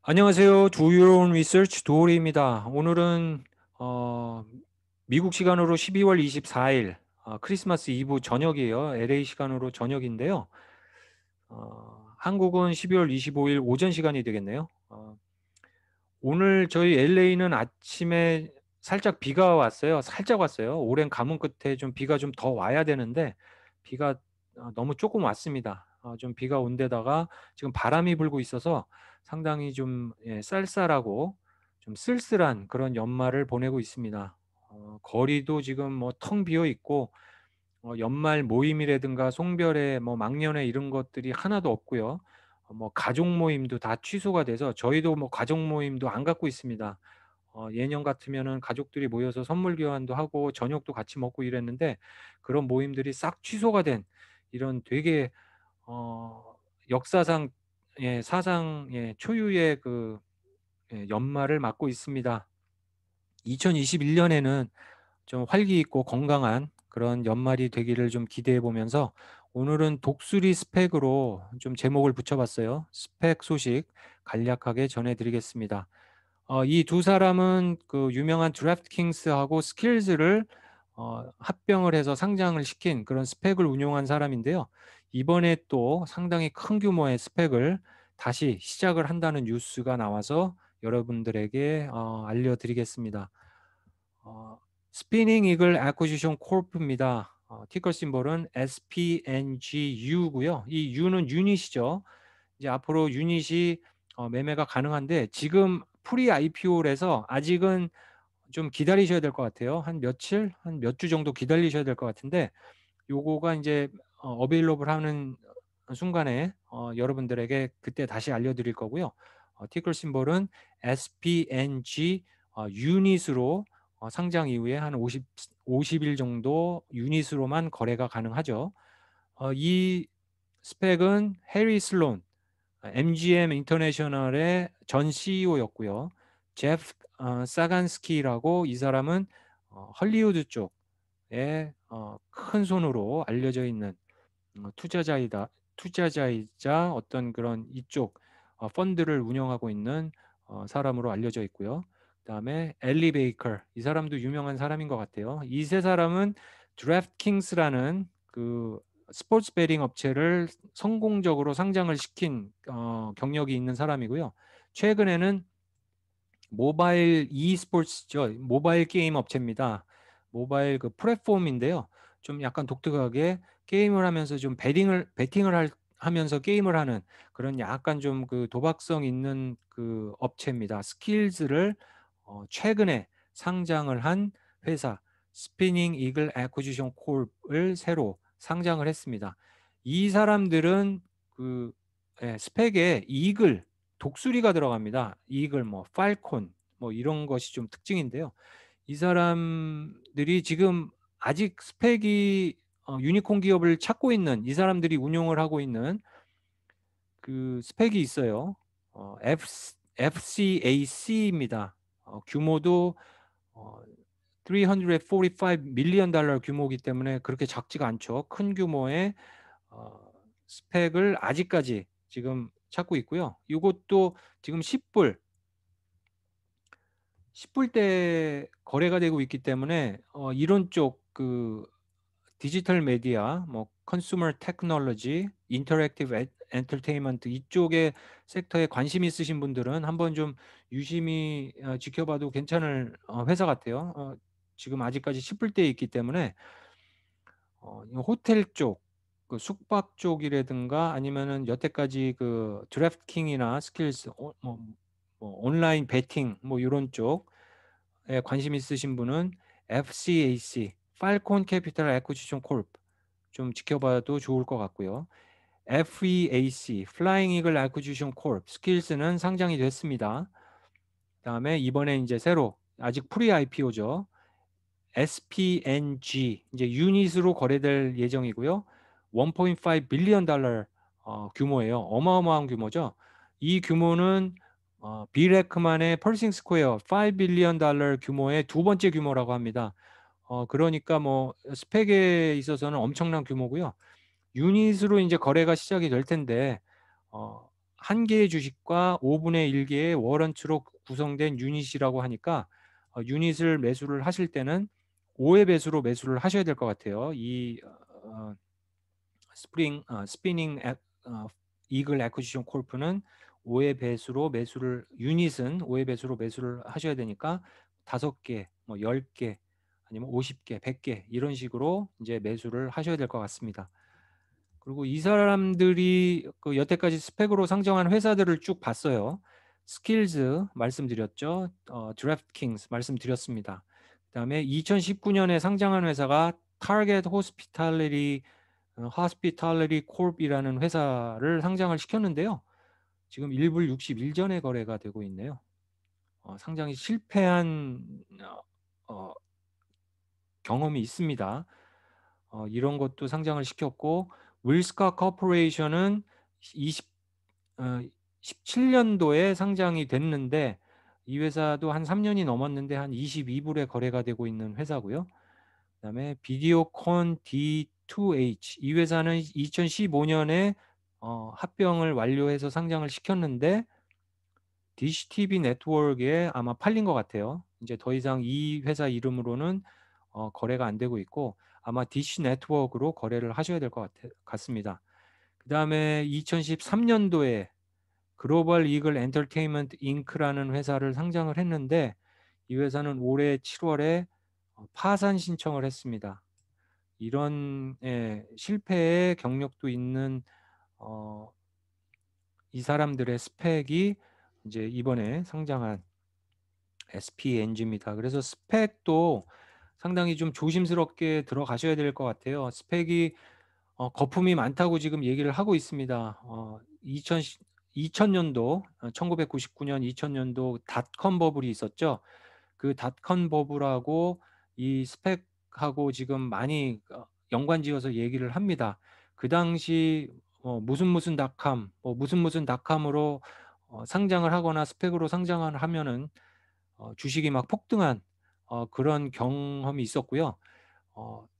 안녕하세요. Do Your Own Research 도우리입니다. 오늘은 어, 미국 시간으로 12월 24일 크리스마스 이브 저녁이에요. LA 시간으로 저녁인데요. 한국은 12월 25일 오전 시간이 되겠네요. 오늘 저희 LA는 아침에 살짝 비가 왔어요. 살짝 왔어요. 오랜 가뭄 끝에 좀 비가 좀 더 와야 되는데 비가 너무 조금 왔습니다. 좀 비가 온 데다가 지금 바람이 불고 있어서 상당히 좀 쌀쌀하고 좀 쓸쓸한 그런 연말을 보내고 있습니다. 거리도 지금 뭐 텅 비어 있고 연말 모임이라든가 송별회 뭐 막년회 이런 것들이 하나도 없고요. 뭐 가족 모임도 다 취소가 돼서 저희도 뭐 가족 모임도 안 갖고 있습니다. 예년 같으면은 가족들이 모여서 선물 교환도 하고 저녁도 같이 먹고 이랬는데 그런 모임들이 싹 취소가 된 이런 되게 어 역사상 사상 초유의 그 연말을 맞고 있습니다. 2021년에는 좀 활기 있고 건강한 그런 연말이 되기를 좀 기대해 보면서 오늘은 독수리 스펙으로 좀 제목을 붙여봤어요. 스펙 소식 간략하게 전해드리겠습니다. 이 두 사람은 그 유명한 드래프트킹스하고 스킬즈를 합병을 해서 상장을 시킨 그런 스펙을 운용한 사람인데요. 이번에 또 상당히 큰 규모의 스펙을 다시 시작을 한다는 뉴스가 나와서 여러분들에게 알려드리겠습니다. 어, 스피닝 이글 애쿠지션 콜프입니다. 티cker 심볼은 SPNGU고요. 이 U는 유닛이죠. 이제 앞으로 유닛이 매매가 가능한데 지금 프리 IPO라서 아직은 좀 기다리셔야 될 것 같아요. 한 며칠, 한 몇 주 정도 기다리셔야 될 것 같은데 요거가 이제 어베일러블 하는 순간에 여러분들에게 그때 다시 알려드릴 거고요. 티cker 심볼은 SPNG 유닛으로 상장 이후에 한 50일 정도 유닛으로만 거래가 가능하죠. 이 스펙은 해리 슬론 MGM 인터내셔널의 전 CEO였고요. 제프 사간스키라고 이 사람은 헐리우드 쪽에 큰 손으로 알려져 있는 투자자이자 어떤 그런 이쪽 펀드를 운영하고 있는 사람으로 알려져 있고요. 그다음에 엘리 베이커 이 사람도 유명한 사람인 것 같아요. 이 세 사람은 드래프트킹스라는 그 스포츠 베팅 업체를 성공적으로 상장을 시킨 경력이 있는 사람이고요. 최근에는 모바일 e스포츠죠. 모바일 게임 업체입니다. 모바일 그 플랫폼인데요. 좀 약간 독특하게 게임을 하면서 좀 베팅을 하면서 게임을 하는 그런 약간 좀 그 도박성 있는 그 업체입니다. 스킬즈를 최근에 상장을 한 회사 스피닝 이글 애쿠지션 콜을 새로 상장을 했습니다. 이 사람들은 그 스펙에 이글 독수리가 들어갑니다. 이글 뭐 팔콘 뭐 이런 것이 좀 특징인데요. 이 사람들이 지금 아직 스펙이 유니콘 기업을 찾고 있는 이 사람들이 운용을 하고 있는 그 스펙이 있어요. FCAC입니다. 규모도 345 밀리언 달러 규모이기 때문에 그렇게 작지가 않죠. 큰 규모의 어, 스펙을 아직까지 지금 찾고 있고요. 이것도 지금 10불대 거래가 되고 있기 때문에 이런 쪽 그 디지털 메디아, 뭐 컨슈머 테크놀로지, 인터랙티브 엔터테인먼트 이쪽의 섹터에 관심 있으신 분들은 한번 좀 유심히 지켜봐도 괜찮을 회사 같아요. 지금 아직까지 10불대에 있기 때문에 호텔 쪽, 그 숙박 쪽이라든가 아니면은 여태까지 그 드래프트킹이나 스킬스, 뭐 온라인 베팅 뭐 이런 쪽에 관심 있으신 분은 FCAC, 팔콘 캐피탈 애쿠지션 콜프 좀 지켜봐도 좋을 것 같고요. FEAC, 플라잉 이글 애쿠지션 콜프, 스킬스는 상장이 됐습니다. 그다음에 이번에 이제 새로 아직 프리 IPO죠. SPNG 이제 유닛으로 거래될 예정이고요. 1.5 빌리언 달러 규모예요. 어마어마한 규모죠. 이 규모는 빌 에크만의 펄싱 스퀘어 5 빌리언 달러 규모의 두 번째 규모라고 합니다. 그러니까 뭐 스펙에 있어서는 엄청난 규모고요. 유닛으로 이제 거래가 시작이 될 텐데 어, 한 개의 주식과 5분의 1개의 워런트로 구성된 유닛이라고 하니까 유닛을 매수를 하실 때는 5의 배수로 매수를 하셔야 될 것 같아요. 이 스피닝 이글 애쿠지션 콜프는 5의 배수로 매수를 유닛은 5의 배수로 매수를 하셔야 되니까 5개, 뭐 10개 아니면 50개, 100개 이런 식으로 이제 매수를 하셔야 될 것 같습니다. 그리고 이 사람들이 그 여태까지 스펙으로 상장한 회사들을 쭉 봤어요. 스킬즈 말씀드렸죠. 드래프트킹스 말씀드렸습니다. 그다음에 2019년에 상장한 회사가 타겟 호스피탈리티 콜이라는 회사를 상장을 시켰는데요. 지금 1불 61전에 거래가 되고 있네요. 상장이 실패한 어, 경험이 있습니다. 이런 것도 상장을 시켰고 윌스카 코퍼레이션은 17년도에 상장이 됐는데 이 회사도 한 3년이 넘었는데 한 22불에 거래가 되고 있는 회사고요. 그다음에 비디오콘 D2H 이 회사는 2015년에 합병을 완료해서 상장을 시켰는데 디시 TV 네트워크에 아마 팔린 것 같아요. 이제 더 이상 이 회사 이름으로는 거래가 안 되고 있고 아마 디시 네트워크로 거래를 하셔야 될 것 같습니다. 그 다음에 2013년도에 글로벌 이글 엔터테인먼트 잉크라는 회사를 상장을 했는데 이 회사는 올해 7월에 파산 신청을 했습니다. 이런 실패의 경력도 있는 이 사람들의 스펙이 이제 이번에 상장한 SPNG입니다. 그래서 스펙도 상당히 좀 조심스럽게 들어가셔야 될 것 같아요. 스펙이 거품이 많다고 지금 얘기를 하고 있습니다. 2000년도, 1999년, 2000년도 닷컴 버블이 있었죠. 그 닷컴 버블하고 이 스펙하고 지금 많이 연관지어서 얘기를 합니다. 그 당시 무슨 닷컴, 무슨 닷컴으로 상장을 하거나 스펙으로 상장을 하면은 주식이 막 폭등한 그런 경험이 있었고요.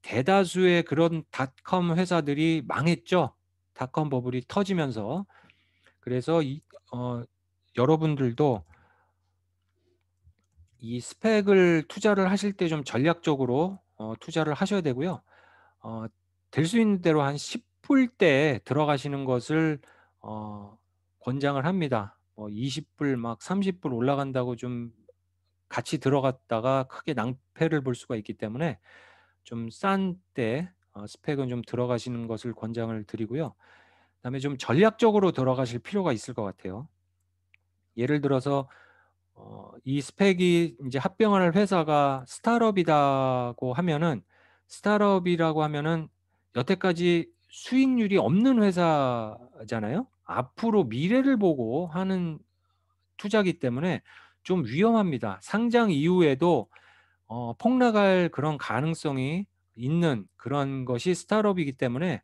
대다수의 그런 닷컴 회사들이 망했죠. 닷컴 버블이 터지면서. 그래서 여러분들도 이 스펙을 투자를 하실 때 좀 전략적으로 투자를 하셔야 되고요. 어, 될 수 있는 대로 한 10불대 들어가시는 것을 권장을 합니다. 20불 막 30불 올라간다고 좀 같이 들어갔다가 크게 낭패를 볼 수가 있기 때문에 좀 싼 때 스펙은 좀 들어가시는 것을 권장을 드리고요. 그다음에 좀 전략적으로 들어가실 필요가 있을 것 같아요. 예를 들어서 이 스펙이 이제 합병을 할 회사가 스타트업이라고 하면은 여태까지 수익률이 없는 회사잖아요. 앞으로 미래를 보고 하는 투자기 때문에 좀 위험합니다. 상장 이후에도 폭락할 그런 가능성이 있는 그런 것이 스타트업이기 때문에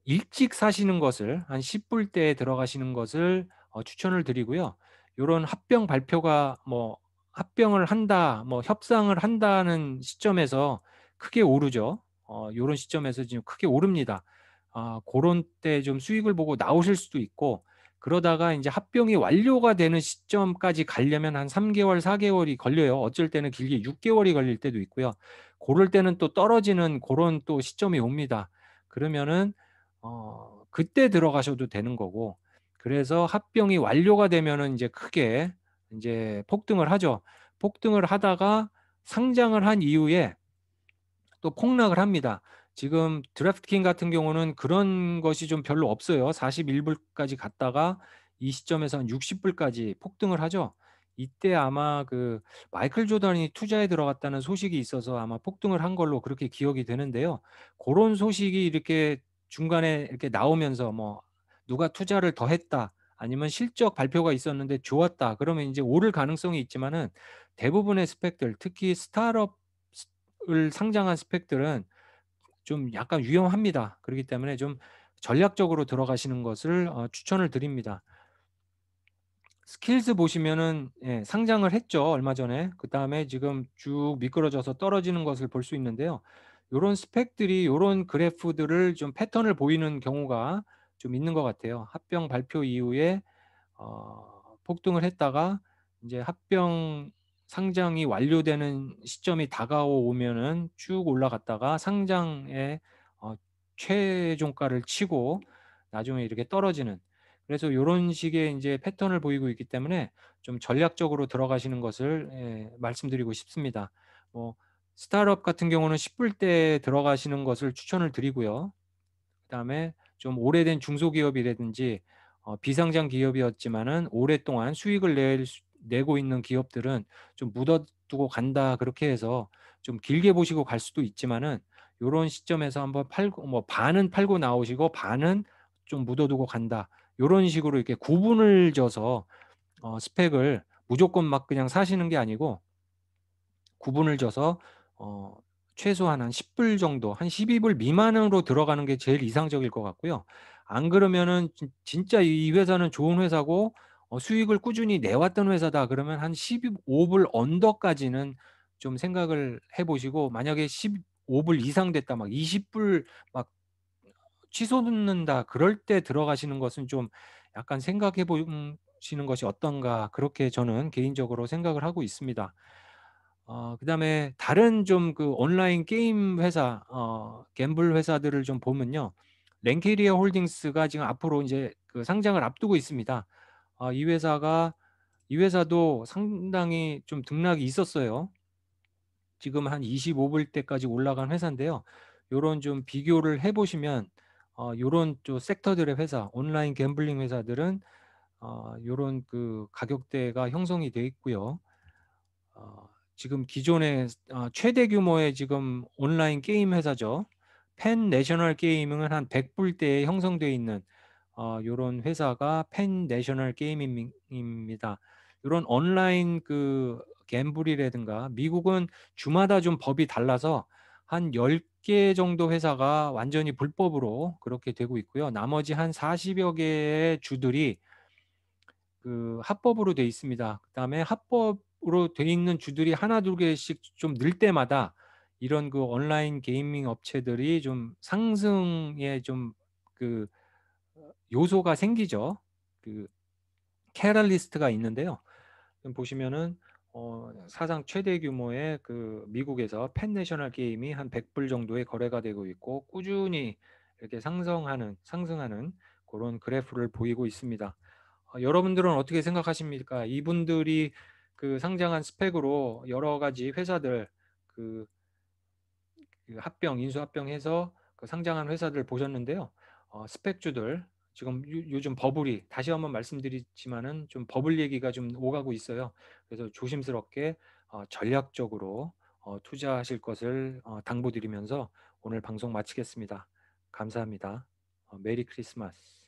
일찍 사시는 것을 한 10불대에 들어가시는 것을 추천을 드리고요. 이런 합병 발표가 뭐 합병을 한다, 뭐 협상을 한다는 시점에서 크게 오르죠. 이런 시점에서 지금 크게 오릅니다. 그런 때 좀 수익을 보고 나오실 수도 있고 그러다가 이제 합병이 완료가 되는 시점까지 가려면 한 3개월, 4개월이 걸려요. 어쩔 때는 길게 6개월이 걸릴 때도 있고요. 그럴 때는 또 떨어지는 그런 또 시점이 옵니다. 그러면은 그때 들어가셔도 되는 거고 그래서 합병이 완료가 되면은 이제 크게 이제 폭등을 하죠. 폭등을 하다가 상장을 한 이후에 또 폭락을 합니다. 지금 드래프트킹 같은 경우는 그런 것이 좀 별로 없어요. 41불까지 갔다가 이 시점에서 한 60불까지 폭등을 하죠. 이때 아마 그 마이클 조던이 투자에 들어갔다는 소식이 있어서 아마 폭등을 한 걸로 그렇게 기억이 되는데요. 그런 소식이 이렇게 중간에 이렇게 나오면서 뭐 누가 투자를 더 했다 아니면 실적 발표가 있었는데 좋았다 그러면 이제 오를 가능성이 있지만은 대부분의 스펙들 특히 스타트업을 상장한 스펙들은 좀 약간 위험합니다. 그렇기 때문에 좀 전략적으로 들어가시는 것을 추천을 드립니다. 스킬즈 보시면은 상장을 했죠. 얼마 전에. 그다음에 지금 쭉 미끄러져서 떨어지는 것을 볼 수 있는데요. 요런 스펙들이 요런 그래프들을 좀 패턴을 보이는 경우가 좀 있는 것 같아요. 합병 발표 이후에 폭등을 했다가 이제 합병 상장이 완료되는 시점이 다가오면은 쭉 올라갔다가 상장에 어 최종가를 치고 나중에 이렇게 떨어지는, 그래서 요런 식의 인제 패턴을 보이고 있기 때문에 좀 전략적으로 들어가시는 것을 말씀드리고 싶습니다. 뭐 스타트업 같은 경우는 10불 때 들어가시는 것을 추천을 드리고요. 그다음에 좀 오래된 중소기업이라든지 비상장 기업이었지만은 오랫동안 수익을 내고 있는 기업들은 좀 묻어 두고 간다, 그렇게 해서 좀 길게 보시고 갈 수도 있지만은 요런 시점에서 한번 팔고, 뭐 반은 팔고 나오시고 반은 좀 묻어 두고 간다, 요런 식으로 이렇게 구분을 져서 스펙을 무조건 막 그냥 사시는 게 아니고 구분을 져서 어 최소한 한 10불 정도, 한 12불 미만으로 들어가는 게 제일 이상적일 것 같고요. 안 그러면은 진짜 이 회사는 좋은 회사고 수익을 꾸준히 내왔던 회사다 그러면 한 15불 언더까지는 좀 생각을 해 보시고, 만약에 15불 이상 됐다, 막 20불 막 치솟는다 그럴 때 들어가시는 것은 좀 약간 생각해 보시는 것이 어떤가, 그렇게 저는 개인적으로 생각을 하고 있습니다. 그다음에 다른 좀 그 온라인 게임 회사, 갬블 회사들을 좀 보면요. 랭캐리어 홀딩스가 지금 앞으로 인제 그 상장을 앞두고 있습니다. 이 회사가, 이 회사도 상당히 좀 등락이 있었어요. 지금 한 25불 대까지 올라간 회사인데요. 요런 좀 비교를 해 보시면 요런 좀 섹터들의 회사, 온라인 갬블링 회사들은 요런 그 가격대가 형성이 돼 있고요. 어 지금 기존의 최대 규모의 지금 온라인 게임 회사죠. 펜 내셔널 게이밍은 한 100 불대에 형성돼 있는 요런 회사가 펜 내셔널 게이밍 입니다. 요런 온라인 그 갬블이라든가, 미국은 주마다 좀 법이 달라서 한 10개 정도 회사가 완전히 불법으로 그렇게 되고 있고요. 나머지 한 40여 개의 주들이 그 합법으로 돼 있습니다. 그다음에 합법으로 돼 있는 주들이 하나 둘 개씩 좀 늘 때마다 이런 그 온라인 게이밍 업체들이 좀 상승에 좀 그 요소가 생기죠. 그 캐럴리스트가 있는데요. 지금 보시면은 사상 최대 규모의 그 미국에서 펜 내셔널 게임이 한 100불 정도의 거래가 되고 있고 꾸준히 이렇게 상승하는 그런 그래프를 보이고 있습니다. 여러분들은 어떻게 생각하십니까? 이분들이 그 상장한 스펙으로 여러 가지 회사들, 그 인수 합병해서 그 상장한 회사들 보셨는데요. 스펙주들 지금 요즘 버블이, 다시 한번 말씀드리지만은 좀 버블 얘기가 좀 오가고 있어요. 그래서 조심스럽게 전략적으로 투자하실 것을 당부드리면서 오늘 방송 마치겠습니다. 감사합니다. 메리 크리스마스.